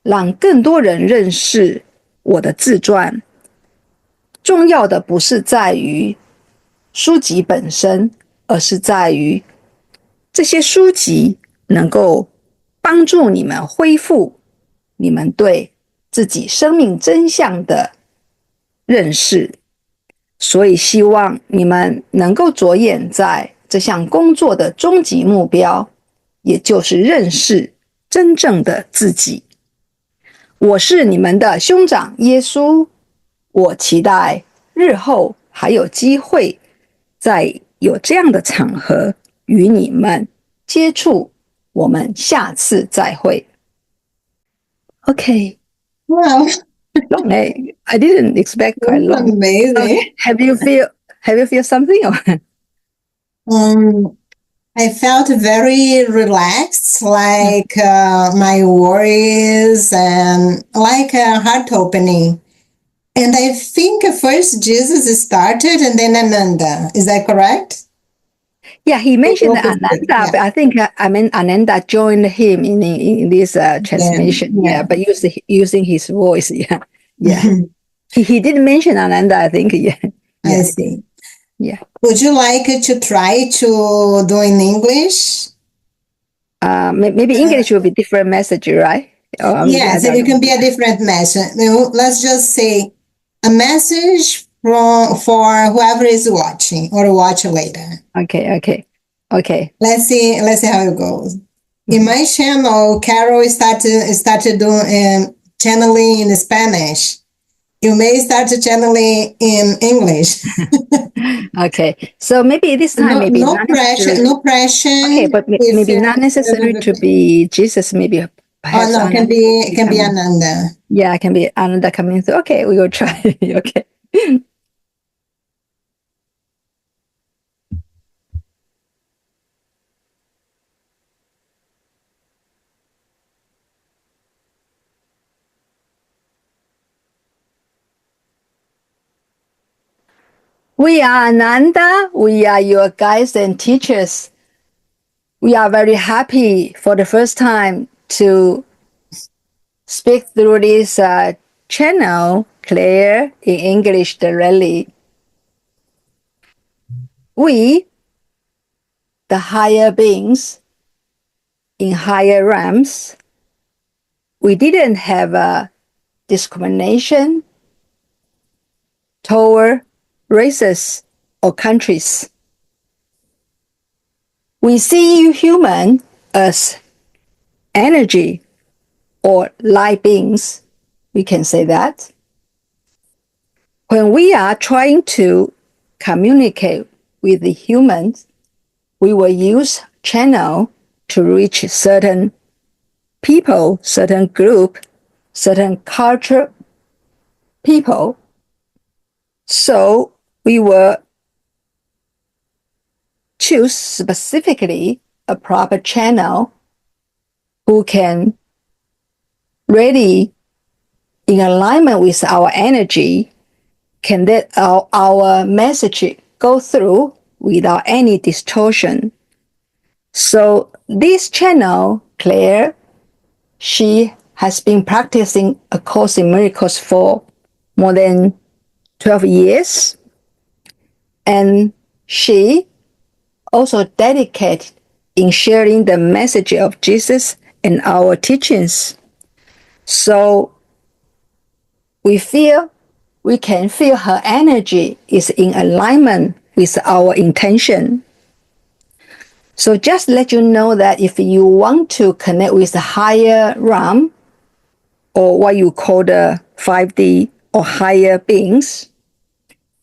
Speaker 2: 让更多人认识我的自传。重要的不是在于书籍本身，而是在于这些书籍能够帮助你们恢复你们对自己生命真相的认识。所以希望你们能够着眼在这项工作的终极目标，也就是认识真正的自己。我是你们的兄长耶稣，我期待日后还有机会再有这样的场合与你们接触，我们下次再会。Okay.
Speaker 1: Wow,
Speaker 2: Long. I didn't expect quite
Speaker 1: that's
Speaker 2: long.
Speaker 1: amazing.
Speaker 2: Have you feel something?
Speaker 1: I felt very relaxed, like my worries and like a heart opening. And I think first Jesus started and then Ananda. Is that correct?
Speaker 2: Yeah, he mentioned
Speaker 1: Opposite,
Speaker 2: Ananda,
Speaker 1: yeah.
Speaker 2: but I think Ananda joined him in this transmission.
Speaker 1: Yeah.
Speaker 2: But using his voice. Yeah. He didn't mention Ananda, I think.
Speaker 1: I see.
Speaker 2: Yeah.
Speaker 1: Would you like to try to do in English?
Speaker 2: Maybe English will be different message, right?
Speaker 1: Yes, it can be a different message. Let's just say a message for whoever is watching or watch later.
Speaker 2: Okay.
Speaker 1: Let's see how it goes. In my channel, Carol started doing channeling in Spanish. You may start channeling in English.
Speaker 2: Okay. So maybe this time maybe
Speaker 1: no
Speaker 2: not
Speaker 1: pressure. No pressure.
Speaker 2: Okay, but maybe not necessary to be Jesus. Maybe perhaps
Speaker 1: it can be Ananda.
Speaker 2: Yeah, it can be Ananda coming through. Okay, we will try. Okay. We are Ananda. We are your guides and teachers. We are very happy for the first time to speak through this channel, Clare, in English directly. We, the higher beings in higher realms, we didn't have a discrimination toward races or countries. We see you human as energy or light beings. We can say that. When we are trying to communicate with the humans, we will use channel to reach certain people, certain group, certain culture people. So we will choose specifically a proper channel who can really, in alignment with our energy, can let our message go through without any distortion. So this channel, Clare, she has been practicing A Course in Miracles for more than 12 years. And she also dedicated in sharing the message of Jesus and our teachings. So we can feel her energy is in alignment with our intention. So just let you know that if you want to connect with the higher realm, or what you call the 5D or higher beings,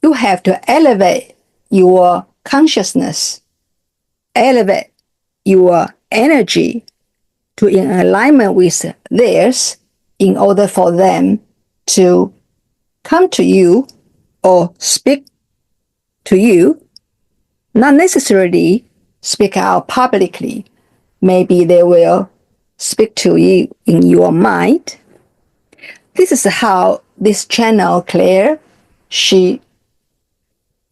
Speaker 2: you have to elevate your consciousness, elevate your energy to in alignment with theirs in order for them to come to you or speak to you, not necessarily speak out publicly. Maybe they will speak to you in your mind. This is how this channel, Clare, she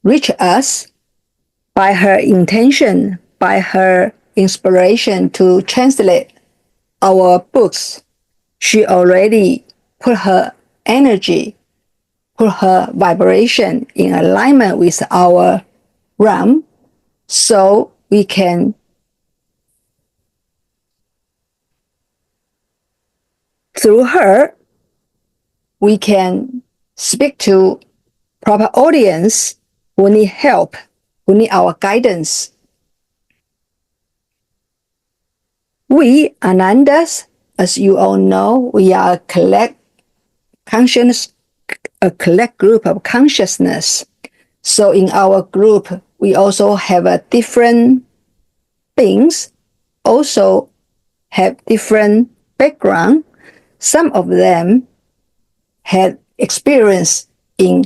Speaker 2: reached us by her intention, by her inspiration to translate our books. She already put her energy, put her vibration in alignment with our realm, so we can through her we can speak to proper audience who need help, who need our guidance. We Anandas, as you all know, we are a collect group of consciousness. So in our group, we also have a different beings, also have different background. Some of them had experience in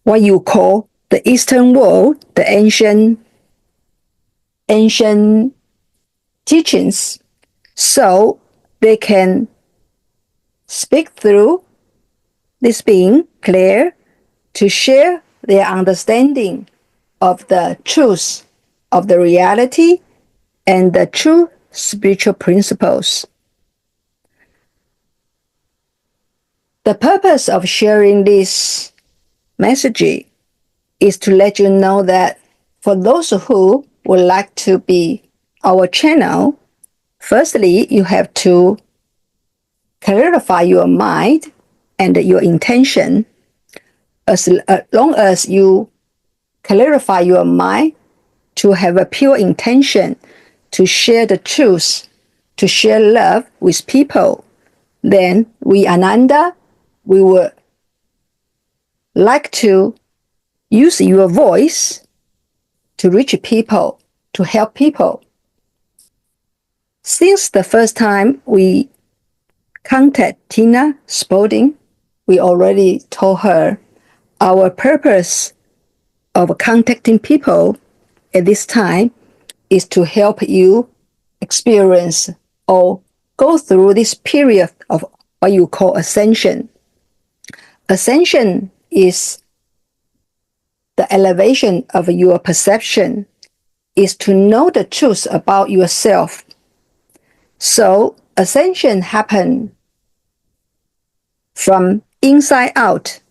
Speaker 2: what you call the Eastern world, the ancient teachings, so they can speak through this being, Clare, to share their understanding of the truth of the reality and the true spiritual principles. The purpose of sharing this message is to let you know that for those who would like to be our channel, firstly, you have to clarify your mind and your intention. As long as you clarify your mind to have a pure intention to share the truth, to share love with people, then we Ananda, we would like to use your voice to reach people, to help people. Since the first time we contacted Tina Spalding, we already told her our purpose of contacting people at this time is to help you experience or go through this period of what you call ascension. Ascension is the elevation of your perception, is to know the truth about yourself. So ascension happens from inside out.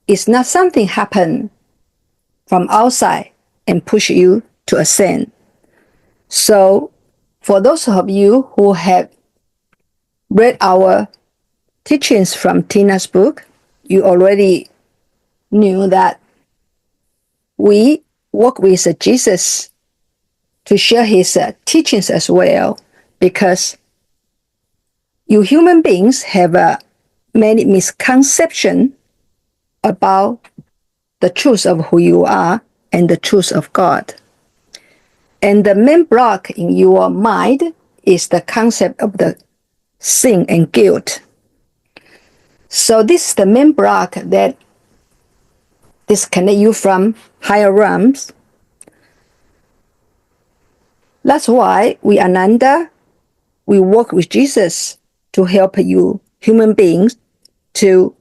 Speaker 2: It's not something happen from outside and push you to ascend. So for those of you who have read our teachings from Tina's book, you already knew that we work with Jesus to share his teachings as well, because you human beings have many misconceptions about the truth of who you are and the truth of God. And the main block in your mind is the concept of the sin and guilt. So this is the main block that disconnect you from higher realms. That's why we Ananda, we work with Jesus to help you human beings to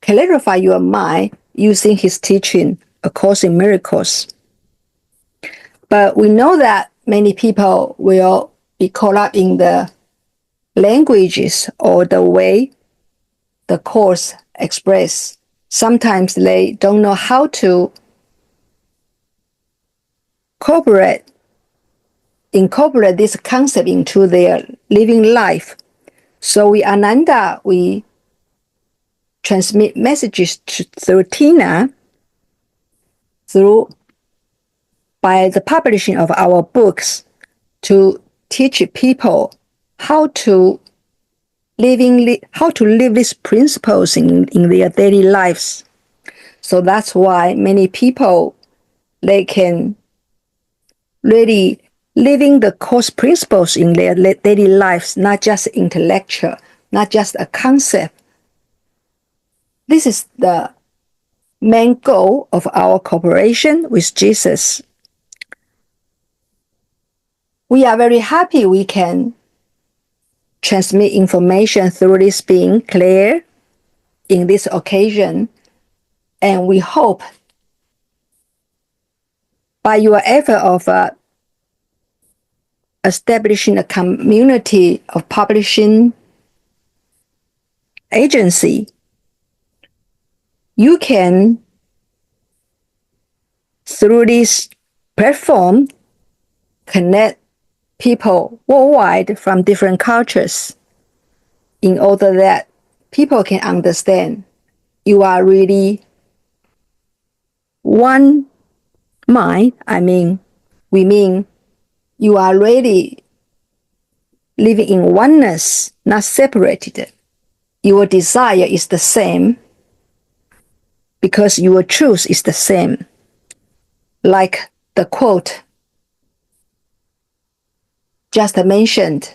Speaker 2: clarify your mind using his teaching, A Course in Miracles. But we know that many people will be caught up in the languages or the way the Course express. Sometimes they don't know how to incorporate this concept into their living life. So we Ananda, we transmit messages through Tina, by the publishing of our books, to teach people how to how to live these principles in their daily lives. So that's why many people, they can really living the course principles in their daily lives, not just intellectual, not just a concept. This is the main goal of our cooperation with Jesus. We are very happy we can transmit information through this being Clare in this occasion, and we hope by your effort of establishing a community of publishing agency, you can, through this platform, connect people worldwide from different cultures in order that people can understand you are really one mind. We mean you are really living in oneness, not separated. Your desire is the same because your truth is the same. Like the quote just mentioned,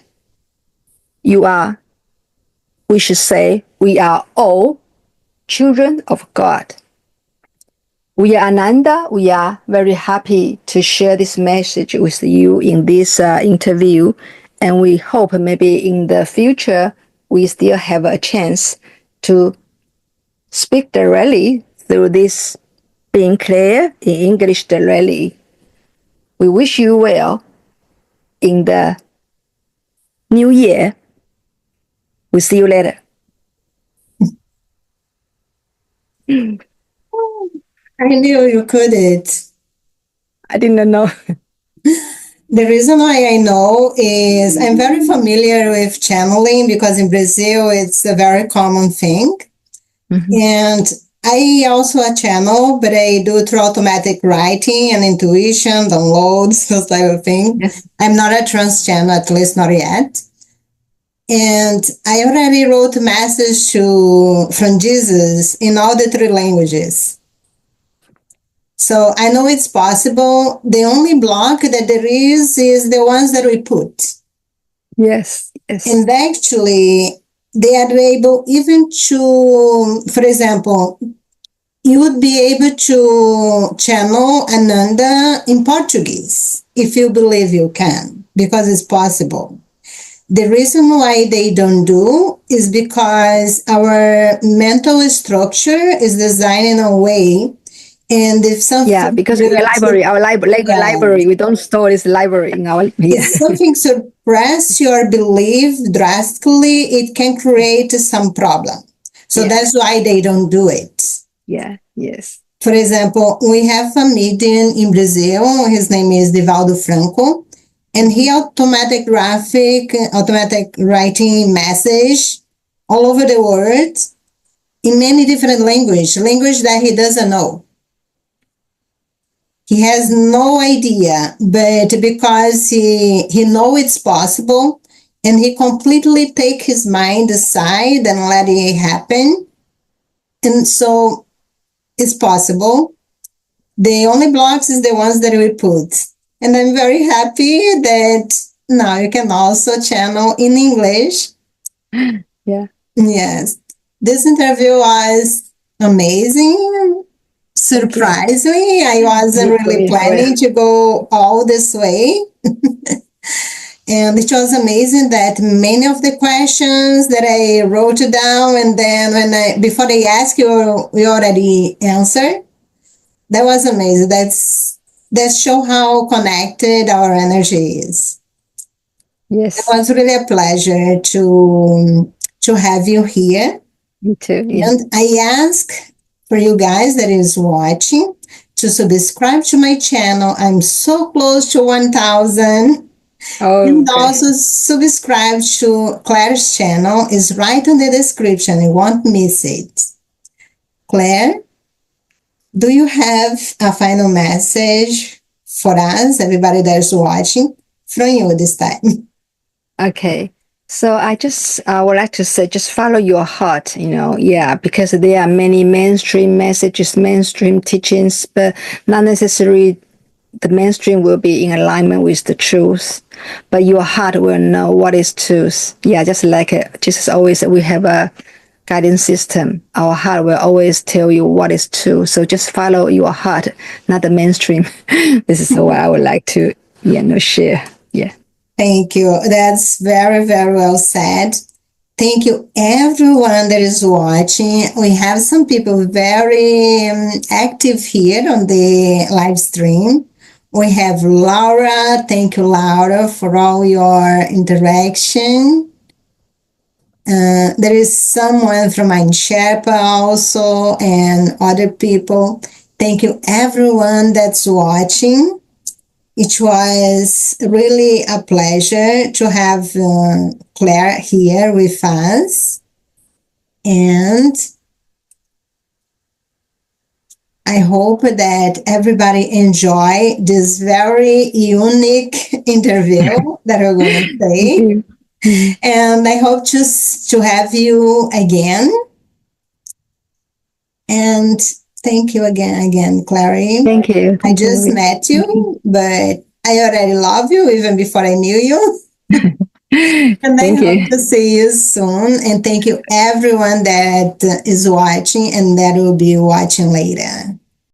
Speaker 2: we should say, we are all children of God. We are Ananda. We are very happy to share this message with you in this interview. And we hope maybe in the future, we still have a chance to speak directly through this being Clare in English directly. We wish you well in the new year. We'll see you later.
Speaker 1: I knew you couldn't.
Speaker 2: I didn't know.
Speaker 1: The reason why I know is I'm very familiar with channeling because in Brazil it's a very common thing. Mm-hmm. And I also a channel, but I do through automatic writing and intuition, downloads, those type of thing. Yes. I'm not a trance channel, at least not yet. And I already wrote a message from Jesus in all the 3 languages. So I know it's possible. The only block that there is the ones that we put.
Speaker 2: Yes, yes.
Speaker 1: And actually, they are able even to, for example, you would be able to channel Ananda in Portuguese if you believe you can, because it's possible. The reason why they don't do is because our mental structure is designed in a way. And if something,
Speaker 2: because in our library, we don't store this library in our.
Speaker 1: If something suppresses your belief drastically, it can create some problem. So that's why they don't do it.
Speaker 2: Yeah. Yes.
Speaker 1: For example, we have a medium in Brazil. His name is Divaldo Franco, and he automatic writing message all over the world in many different language that he doesn't know. He has no idea, but because he know it's possible, and he completely take his mind aside and let it happen. And so it's possible. The only blocks is the ones that we put. And I'm very happy that now you can also channel in English.
Speaker 2: Yeah.
Speaker 1: Yes. This interview was amazing. Surprisingly, I wasn't really planning to go all this way. And it was amazing that many of the questions that I wrote down, and then before they ask you, we already answered. That was amazing. That show how connected our energy is.
Speaker 2: Yes.
Speaker 1: It was really a pleasure to have you here.
Speaker 2: Me too. Yeah.
Speaker 1: And I ask for you guys that is watching to subscribe to my channel. I'm so close to 1,000.
Speaker 2: Oh,
Speaker 1: and also subscribe to Claire's channel. It's right in the description. You won't miss it. Claire, do you have a final message for us, everybody that's watching, from you this time?
Speaker 2: Okay. So I would like to say, just follow your heart, because there are many mainstream messages, mainstream teachings, but not necessarily the mainstream will be in alignment with the truth, but your heart will know what is truth. Yeah, just like Jesus always, we have a guidance system. Our heart will always tell you what is true. So just follow your heart, not the mainstream. This is what I would like to, share. Yeah.
Speaker 1: Thank you. That's very, very well said. Thank you, everyone that is watching. We have some people very active here on the live stream. We have Laura. Thank you, Laura, for all your interaction. There is someone from Mind Sherpa also, and other people. Thank you, everyone that's watching. It was really a pleasure to have Clare here with us. And I hope that everybody enjoy this very unique interview that we're going to say. And I hope to have you again. And thank you again, Clary.
Speaker 2: Thank you.
Speaker 1: I just met you, but I already love you even before I knew you. And I hope to see you soon. And thank you everyone that is watching and that will be watching later.